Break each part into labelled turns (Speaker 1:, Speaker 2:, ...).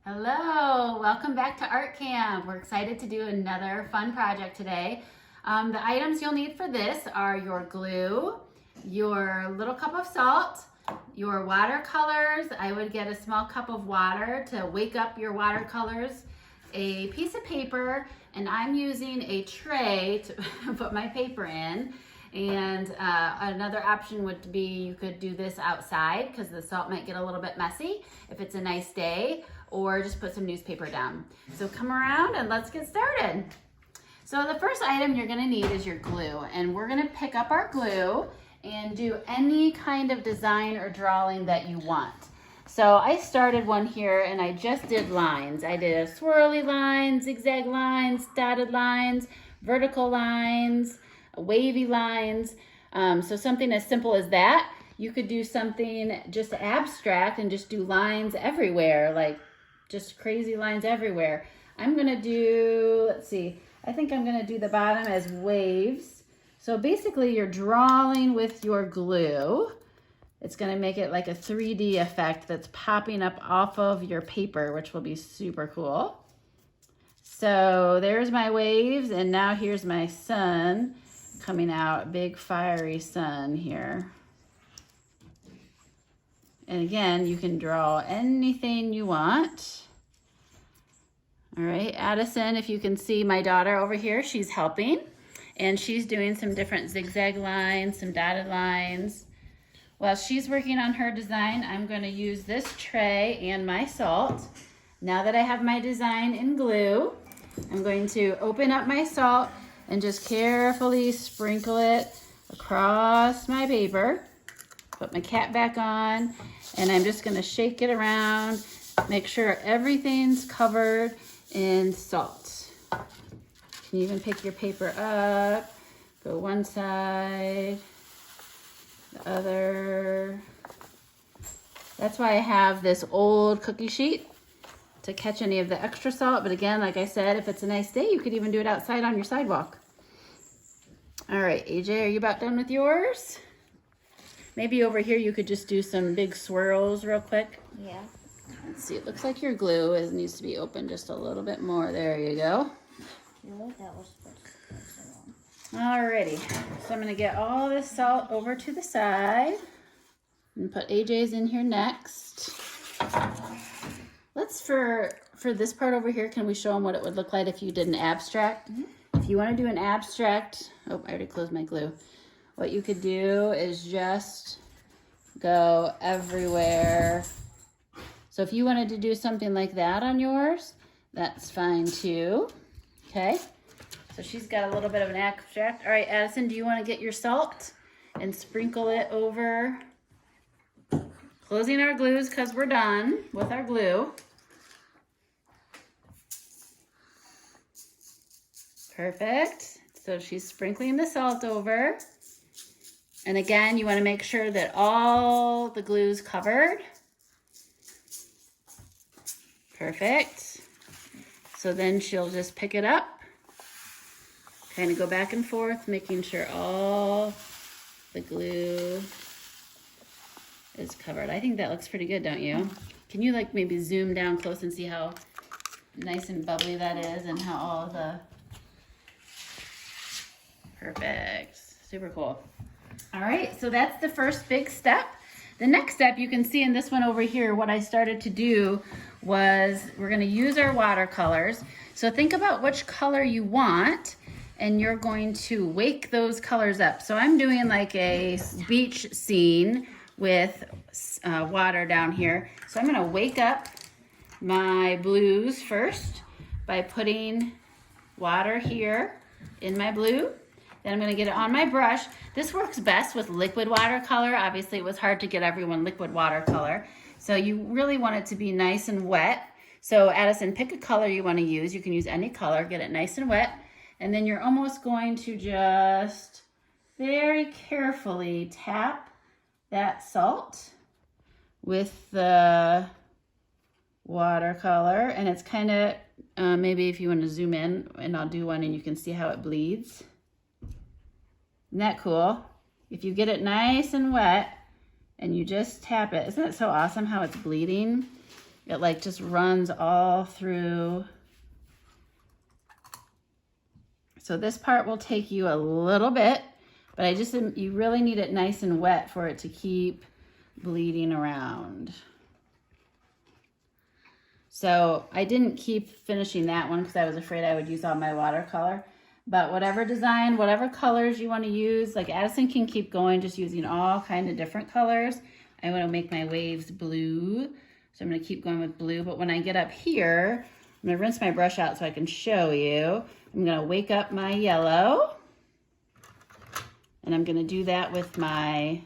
Speaker 1: Hello, welcome back to Art Camp. We're excited to do another fun project today. The items you'll need for this are your glue, your little cup of salt, your watercolors. I would get a small cup of water to wake up your watercolors, a piece of paper, and I'm using a tray to put my paper in. And another option would be you could do this outside because the salt might get a little bit messy if it's a nice day, or just put some newspaper down. So come around and let's get started. So the first item you're gonna need is your glue, and we're gonna pick up our glue and do any kind of design or drawing that you want. So I started one here and I just did lines. I did a swirly line, zigzag lines, dotted lines, vertical lines, wavy lines. So something as simple as that. You could do something just abstract and just do lines everywhere, like just crazy lines everywhere. I'm gonna do, let's see, I think I'm gonna do the bottom as waves. So basically you're drawing with your glue. It's gonna make it like a 3D effect that's popping up off of your paper, which will be super cool. So there's my waves, and now here's my sun coming out, big fiery sun here. And again, you can draw anything you want. All right, Addison, if you can see my daughter over here, she's helping. And she's doing some different zigzag lines, some dotted lines. While she's working on her design, I'm gonna use this tray and my salt. Now that I have my design in glue, I'm going to open up my salt and just carefully sprinkle it across my paper. Put my cap back on, and I'm just gonna shake it around, make sure everything's covered in salt. You can even pick your paper up, go one side, the other. That's why I have this old cookie sheet to catch any of the extra salt. But again, like I said, if it's a nice day, you could even do it outside on your sidewalk. All right, AJ, are you about done with yours? Maybe over here you could just do some big swirls real quick.
Speaker 2: Yeah.
Speaker 1: Let's see, it looks like your glue needs to be open just a little bit more. There you go.
Speaker 2: Really? That was supposed to be so long.
Speaker 1: Alrighty, so I'm gonna get all this salt over to the side and put AJ's in here next. Let's, for this part over here, can we show them what it would look like if you did an abstract? If you wanna do an abstract, oh, I already closed my glue. What you could do is just go everywhere. So if you wanted to do something like that on yours, that's fine too. Okay, so she's got a little bit of an abstract. All right, Addison, do you want to get your salt and sprinkle it over? Closing our glues because we're done with our glue. Perfect. So she's sprinkling the salt over. And again, you want to make sure that all the glue's covered. Perfect. So then she'll just pick it up, kind of go back and forth, making sure all the glue is covered. I think that looks pretty good, don't you? Can you like maybe zoom down close and see how nice and bubbly that is, and how all the, perfect, super cool. All right, so that's the first big step. The next step, you can see in this one over here, what I started to do was we're gonna use our watercolors. So think about which color you want, and you're going to wake those colors up. So I'm doing like a beach scene with water down here. So I'm gonna wake up my blues first by putting water here in my blue. Then I'm gonna get it on my brush. This works best with liquid watercolor. Obviously it was hard to get everyone liquid watercolor. So you really want it to be nice and wet. So Addison, pick a color you wanna use. You can use any color, get it nice and wet. And then you're almost going to just very carefully tap that salt with the watercolor. And it's kind of, maybe if you wanna zoom in, and I'll do one and you can see how it bleeds. Isn't that cool? If you get it nice and wet and you just tap it, isn't it so awesome how it's bleeding? It like just runs all through. So this part will take you a little bit, but you really need it nice and wet for it to keep bleeding around. So I didn't keep finishing that one because I was afraid I would use all my watercolor. But whatever design, whatever colors you want to use, like Addison can keep going just using all kind of different colors. I want to make my waves blue, so I'm going to keep going with blue. But when I get up here, I'm going to rinse my brush out so I can show you. I'm going to wake up my yellow, and I'm going to do that with my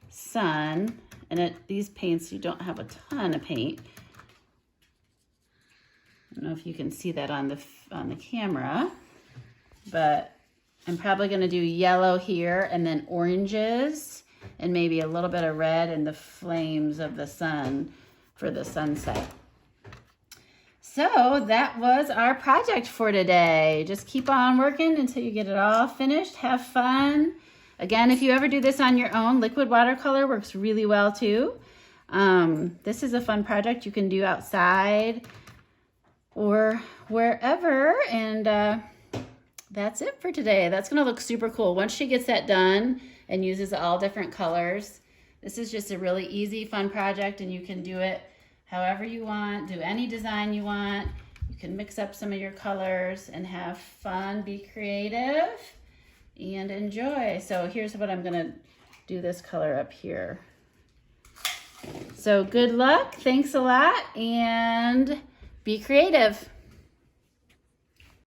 Speaker 1: sun. And these paints, you don't have a ton of paint. I don't know if you can see that on the camera, but I'm probably going to do yellow here and then oranges and maybe a little bit of red and the flames of the sun for the sunset. So that was our project for today. Just keep on working until you get it all finished. Have fun. Again, if you ever do this on your own, liquid watercolor works really well too. This is a fun project you can do outside or wherever. And that's it for today. That's gonna look super cool. Once she gets that done and uses all different colors, this is just a really easy, fun project, and you can do it however you want, do any design you want. You can mix up some of your colors and have fun, be creative, and enjoy. So here's what I'm gonna do this color up here. So good luck, thanks a lot, and be creative.